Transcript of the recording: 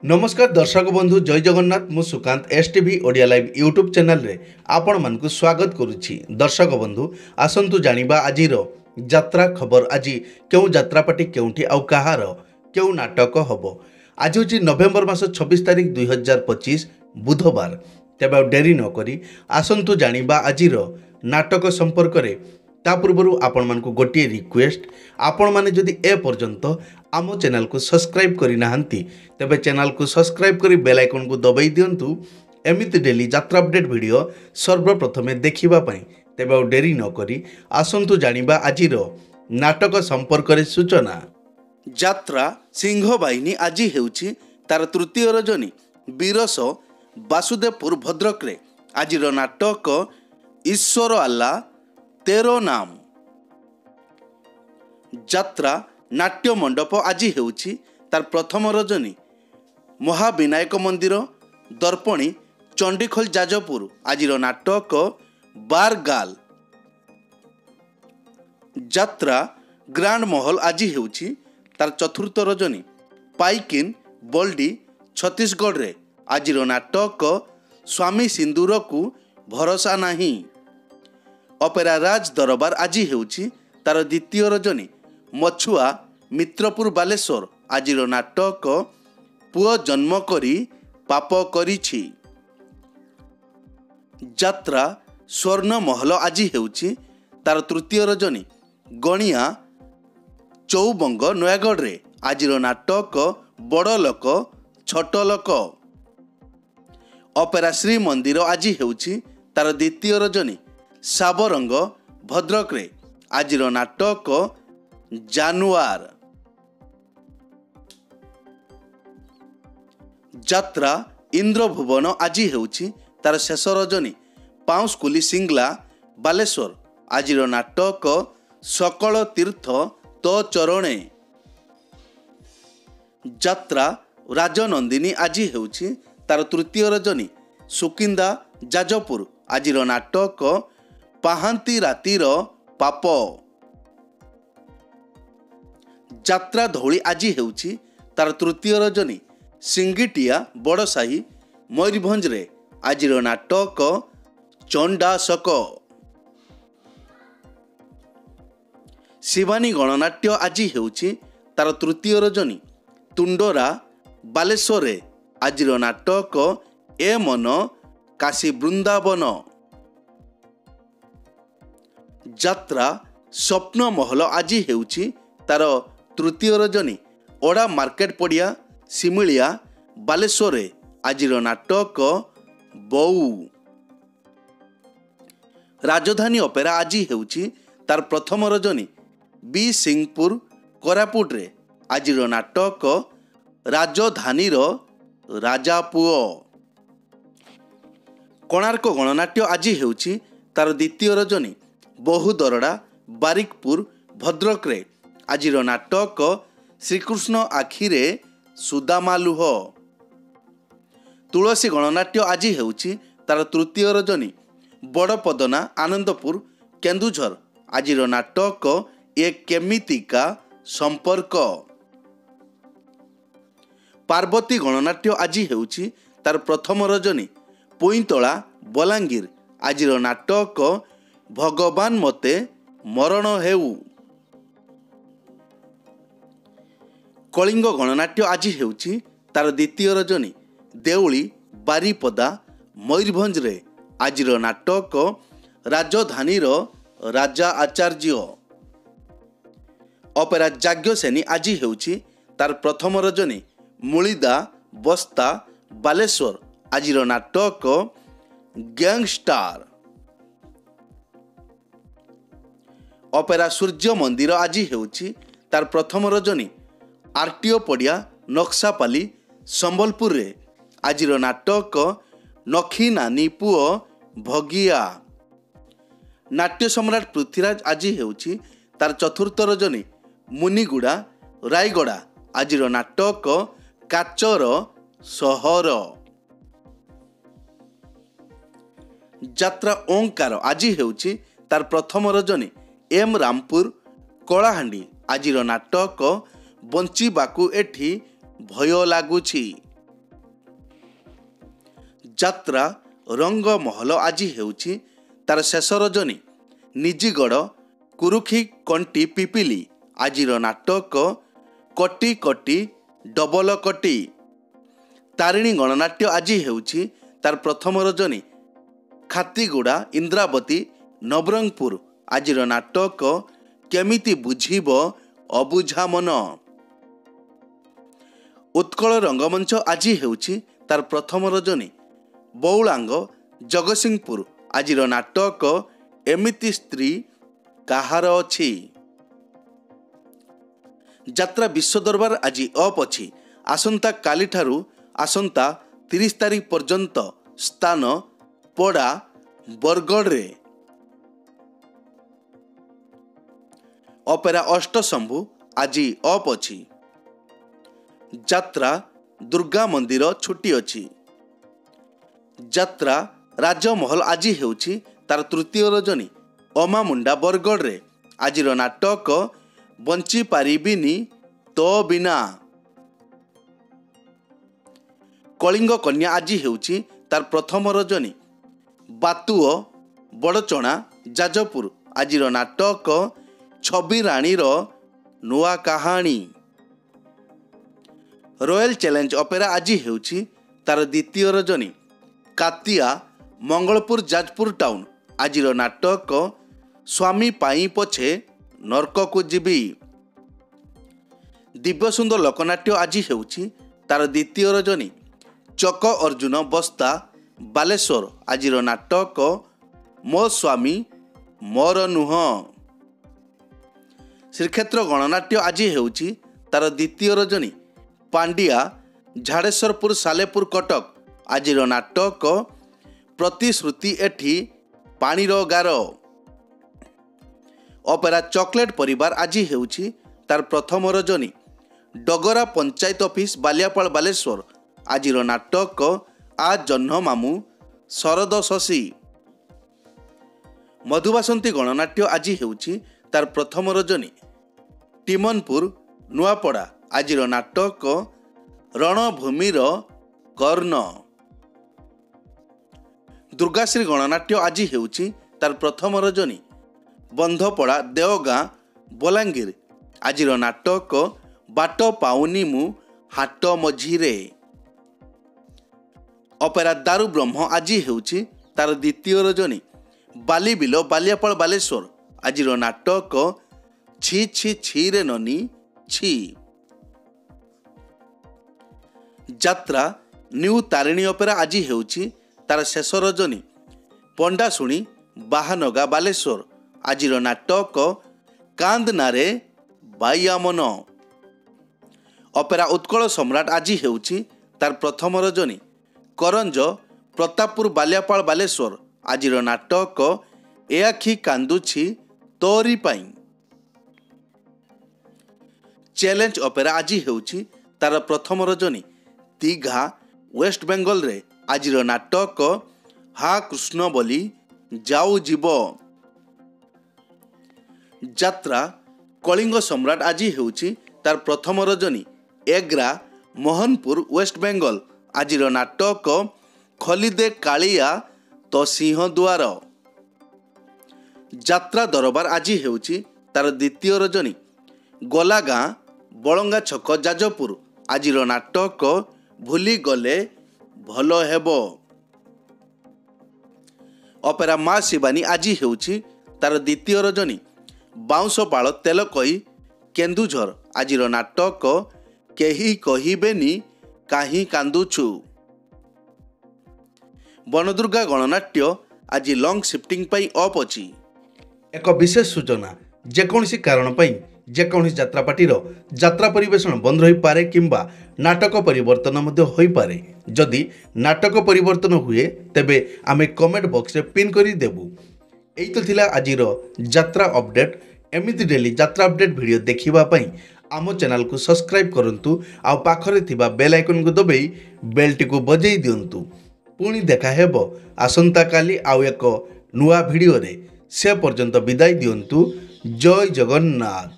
नमस्कार दर्शक बंधु जय जगन्नाथ मु Sukant STV Odia live YouTube channel रे आपण मानकु स्वागत करुछि। दर्शक बंधु आसंतु जानिबा आजिर यात्रा खबर। आज क्यों यात्रापाटी केउठी आउ कहार क्यों नाटक हबो। आज होछि नवेम्बर मास 26 तारिख 2025 बुधवार। तेबे डेरी न करी आसंतु जानिबा आजिर नाटक संपर्क रे। ता पूर्व आपण मानकु गोटे रिक्वेस्ट, आपण माने जदि ए पर्यंत आम चैनल को सब्सक्राइब करि नाहंती तेबे चैनल को सब्सक्राइब करी बेल आइकन को दबाई दियंतु। एमिति डेली यात्रा अपडेट वीडियो सर्वप्रथमे देखिबा पई। तेबे डेरी न करी आसंतु जानिबा आजिर नाटक संपर्क रे सूचना। यात्रा सिंह बाहिनी आज हेउछि तार तृतीय रजनी बीरस वासुदेवपुर भद्रक रे। आजिर नाटक ईश्वर आल्ला 13 नाम। यात्रा नाट्य मंडप आज हेउछि तार प्रथम रजनी महाविनायक मंदिर दर्पणी चंडीखोल जाजपुर। आजिर नाटक बारगाल। यात्रा ग्रांड महल आज हेउछि तार चतुर्थ रजनी पाइकिन बल्डी छत्तीसगढ़ रे। आजिर नाटक स्वामी सिंदूर को भरोसा नहीं। अपेरा राज दरबार आज हेउछि तार द्वितीय रजनी मछुआ मित्रपुर बालेश्वर। आजिर नाटक पुओ जन्म करी पाप करिछि। यात्रा स्वर्ण महल आज हेउछि तार तृतीय रजनी गणिया चौबंग नयागढ़ रे। आजिर नाटक बड़ लोक छोट लोक। अपेरा श्री मंदिर आज हेउछि तार द्वितीय रजनी साबरंग भद्रक रे। आजिर नाटक जानुआर। यात्रा इंद्रभुवन आज हेउछि तार शेष रजनी पाउसकुली सिंगला बालेश्वर। आजिर नाटक सकल तीर्थ तो चरणे। यात्रा राजनंदिनी आज हेउछि तार तृतीय रजनी सुकिंदा जाजपुर। आजिर नाटक पाहांती रातिर पाप। यात्रा धौली आज हेउछि तार तृतीय रजनी सिंगिटिया बड़साही मयूरभंज रे। आजिर नाटक चंडाशक। शिवानी गणनाट्य आज हेउछि तार तृतीय रजनी तुंडरा बालेश्वर रे। आजिर नाटक ए मन काशी वृंदावन। यात्रा स्वप्न महल आज हेउछि तार तृतीय रजनी ओडा मार्केट पड़िया सिमिलिया बालेश्वर रे। आजिर नाटक बऊ। राजधानी अपेरा आज हेउछि तार प्रथम रजनी बी सिंहपुर कोरापुट रे। आजिर नाटक राजधानी राजा पुओ। कोणार्क गणनाट्य आज हेउछि तार द्वितीय रजनी बहुदरड़ा बारिकपुर भद्रक रे। आजिर नाटक श्रीकृष्ण आखिरे सुदामालुह। तुलसी गणनाट्य आज हेउछि तार तृतीय रजनी बड़पदना आनंदपुर केन्दुझर। आजिर नाटक ए केमितिका संपर्क। पार्वती गणनाट्य आज हेउछि तार प्रथम रजनी पुईतला बलांगीर। आजिर नाटक भगवान मते मरण हेउ। कलिंग गणनाट्य आज हेउछि तार द्वितीय रजनी देउली बारीपदा मयूरभंज रे। आजिर नाटक राजधानी राजा आचार्य। अपेरा जाग्यसेनी आज हेउछि तार प्रथम रजनी मुलिदा बस्ता बालेश्वर। आजिर नाटक गैंगस्टार। अपेरा सूर्य मंदिर आज हेउछि तार प्रथम रजनी आरटीओ पड़िया नक्सापाली संबलपुर रे। आजिर नाटक नखी नानी पुओ भगिया। नाट्य सम्राट पृथ्वीराज आज हेउछि तार चतुर्थ रजनी मुनिगुड़ा रायगड़ा। आजिर नाटक काचर सहर। यात्रा ओंकार आज हेउछि तार प्रथम रजनी एम रामपुर कलाहांडी। आजिर नाटक बंचिबाकू एठी भय लागुछि। ଯାତ୍ରା ରଙ୍ଗମହଲ ଆଜି ହେଉଛି ତାର ଶେଷ ରଜନୀ। ନିଜିଗଡ଼ କୁରୁଖି କଣ୍ଟି ପିପିଲି ଆଜିର ନାଟକ କଟି କଟି ଡବଲ କଟି। ତାରିଣୀ ଗଣନାଟ୍ୟ ଆଜି ହେଉଛି ତାର ପ୍ରଥମ ରଜନୀ। ଖାତିଗୁଡ଼ା ଇନ୍ଦ୍ରାବତୀ ନବରଙ୍ଗପୁର ଆଜିର ନାଟକ କେମିତି ବୁଝିବ ଅବୁଝା ମନ। ଉତ୍କଳ ରଙ୍ଗମଞ୍ଚ ଆଜି ହେଉଛି ତାର ପ୍ରଥମ ରଜନୀ। ବଉଳାଙ୍ଗ ଜଗତସିଂହପୁର ଆଜିର ନାଟକ ଏମିତି ସ୍ତ୍ରୀ କାହାର ଅଛି। ଯାତ୍ରା ବିଶ୍ୱଦରବାର ଆଜି ଅପ୍ ଅଛି। ଆସନ୍ତା କାଲିଠାରୁ ଆସନ୍ତା 30 ତାରିଖ ପର୍ଯ୍ୟନ୍ତ ସ୍ଥାନ ପଡ଼ା ବରଗଡ଼ରେ। ଅପେରା ଅଷ୍ଟଶମ୍ଭୁ ଆଜି ଅପ୍ ଅଛି। ଯାତ୍ରା ଦୁର୍ଗା ମନ୍ଦିର ଛୁଟି ଅଛି। ଯାତ୍ରା ରାଜମହଲ ଆଜି ହେଉଛି ତାର ତୃତୀୟ ରଜନୀ। ଅମାମୁଣ୍ଡା ବରଗଡ଼ରେ ଆଜିର ନାଟକ ବଞ୍ଚି ପାରିବିନି ତୋ ବିନା। କଳିଙ୍ଗ କନ୍ୟା ଆଜି ହେଉଛି ତାର ପ୍ରଥମ ରଜନୀ। ବାତୁଅ ବଡ଼ଚଣା ଯାଜପୁର ଆଜିର ନାଟକ ଛବି ରାଣୀର ନୂଆ କାହାଣୀ। ରୟାଲ ଚ୍ୟାଲେଞ୍ଜ ଅପେରା ଆଜି ହେଉଛି ତାର ଦ୍ୱିତୀୟ ରଜନୀ। କାତିଆ ମଙ୍ଗଳପୁର ଯାଜପୁର ଟାଉନ ଆଜିର ନାଟକ ସ୍ୱାମୀ ପାଇଁ ପଛେ ନର୍କକୁ ଯିବି। ଦିବ୍ୟସୁନ୍ଦର ଲୋକନାଟ୍ୟ ଆଜି ହେଉଛି ତାର ଦ୍ୱିତୀୟ ରଜନୀ। ଚକ ଅର୍ଜୁନ ବସ୍ତା ବାଲେଶ୍ୱର ଆଜିର ନାଟକ ମୋ ସ୍ୱାମୀ ମୋର ନୁହଁ। ଶ୍ରୀକ୍ଷେତ୍ର ଗଣନାଟ୍ୟ ଆଜି ହେଉଛି ତାର ଦ୍ୱିତୀୟ ରଜନୀ। ପାଣ୍ଡିଆ ଝାଡ଼େଶ୍ୱରପୁର ସାଲେପୁର କଟକ ଆଜିର ନାଟକ ପ୍ରତିଶ୍ରୁତି ଏଠି ପାଣିର ଗାର। ଅପେରା ଚକୋଲେଟ ପରିବାର ଆଜି ହେଉଛି ତାର ପ୍ରଥମ ରଜନୀ। ଡଗରା ପଞ୍ଚାୟତ ଅଫିସ ବାଲିଆପାଳ ବାଲେଶ୍ୱର ଆଜିର ନାଟକ ଆ ଜହ୍ନ ମାମୁଁ ଶରଦ ଶଶୀ। ମଧୁବାସନ୍ତୀ ଗଣନାଟ୍ୟ ଆଜି ହେଉଛି ତାର ପ୍ରଥମ ରଜନୀ। ଟିମନପୁର ନୂଆପଡ଼ା ଆଜିର ନାଟକ ରଣଭୂମିର କର୍ଣ୍ଣ। ଦୁର୍ଗାଶ୍ରୀ ଗଣନାଟ୍ୟ ଆଜି ହେଉଛି ତାର ପ୍ରଥମ ରଜନୀ। ବନ୍ଧପଡ଼ା ଦେଓଗାଁ ବଲାଙ୍ଗୀର ଆଜିର ନାଟକ ବାଟ ପାଉନି ମୁଁ ହାଟ ମଝିରେ। ଅପେରା ଦାରୁ ବ୍ରହ୍ମ ଆଜି ହେଉଛି ତାର ଦ୍ୱିତୀୟ ରଜନୀ। ବାଲିବିଲ ବାଲିଆପାଳ ବାଲେଶ୍ୱର ଆଜିର ନାଟକ ଛି ଛି ଛିରେ ନନି ଛି। ଯାତ୍ରା ନ୍ୟୁ ତାରିଣୀ ଅପେରା ଆଜି ହେଉଛି ତାର ଶେଷ ରଜନୀ। ପଣ୍ଡାଶୁଣୀ ବାହାନଗା ବାଲେଶ୍ୱର ଆଜିର ନାଟକ କାନ୍ଦନାରେ ବାଇଆମନ। ଅପେରା ଉତ୍କଳ ସମ୍ରାଟ ଆଜି ହେଉଛି ତାର ପ୍ରଥମ ରଜନୀ। କରଞ୍ଜ ପ୍ରତାପପୁର ବାଲିଆପାଳ ବାଲେଶ୍ୱର ଆଜିର ନାଟକ ଏ ଆଖି କାନ୍ଦୁଛି ତୋରି ପାଇଁ। ଚ୍ୟାଲେଞ୍ଜ ଅପେରା ଆଜି ହେଉଛି ତାର ପ୍ରଥମ ରଜନୀ। ଦୀଘା ୱେଷ୍ଟବେଙ୍ଗଲରେ ଆଜିର ନାଟକ ହା କୃଷ୍ଣ ବୋଲି ଯାଉ ଯିବ। ଯାତ୍ରା କଳିଙ୍ଗ ସମ୍ରାଟ ଆଜି ହେଉଛି ତାର ପ୍ରଥମ ରଜନୀ। ଏଗ୍ରା ମୋହନପୁର ୱେଷ୍ଟବେଙ୍ଗଲ ଆଜିର ନାଟକ ଖଲିଦେ କାଳିଆ ତ ସିଂହ ଦୁଆର। ଯାତ୍ରା ଦରବାର ଆଜି ହେଉଛି ତାର ଦ୍ୱିତୀୟ ରଜନୀ। ଗୋଲାଗାଁ ବଳଙ୍ଗା ଛକ ଯାଜପୁର ଆଜିର ନାଟକ ଭୁଲିଗଲେ ଭଲ ହେବ। ଅପେରା ମା ଶିବାନୀ ଆଜି ହେଉଛି ତାର ଦ୍ୱିତୀୟ ରଜନୀ। ବାଉଁଶପାଳ ତେଲକଇ କେନ୍ଦୁଝର ଆଜିର ନାଟକ କେହି କହିବେନି କାହିଁ କାନ୍ଦୁଛୁ। ବନଦୁର୍ଗା ଗଣନାଟ୍ୟ ଆଜି ଲଙ୍ଗ ସିଫ୍ଟିଂ ପାଇଁ ଅପ୍ ଅଛି। ଏକ ବିଶେଷ ସୂଚନା, ଯେକୌଣସି କାରଣ ପାଇଁ ଯେକୌଣସି ଯାତ୍ରାପାର୍ଟିର ଯାତ୍ରା ପରିବେଷଣ ବନ୍ଦ ରହିପାରେ କିମ୍ବା ନାଟକ ପରିବର୍ତ୍ତନ ମଧ୍ୟ ହୋଇପାରେ। ଯଦି ନାଟକ ପରିବର୍ତ୍ତନ ହୁଏ ତେବେ ଆମେ କମେଣ୍ଟ ବକ୍ସରେ ପିନ୍ କରି ଦେବୁ। ଏଇ ତ ଥିଲା ଆଜିର ଯାତ୍ରା ଅପଡେଟ୍। ଏମିତି ଡେଲି ଯାତ୍ରା ଅପଡେଟ୍ ଭିଡ଼ିଓ ଦେଖିବା ପାଇଁ ଆମ ଚ୍ୟାନେଲକୁ ସବସ୍କ୍ରାଇବ୍ କରନ୍ତୁ ଆଉ ପାଖରେ ଥିବା ବେଲ୍ ଆଇକନ୍କୁ ଦବାଇ ବେଲ୍ଟିକୁ ବଜାଇ ଦିଅନ୍ତୁ। ପୁଣି ଦେଖା ହେବ ଆସନ୍ତାକାଲି ଆଉ ଏକ ନୂଆ ଭିଡ଼ିଓରେ। ସେ ପର୍ଯ୍ୟନ୍ତ ବିଦାୟ ଦିଅନ୍ତୁ। ଜୟ ଜଗନ୍ନାଥ।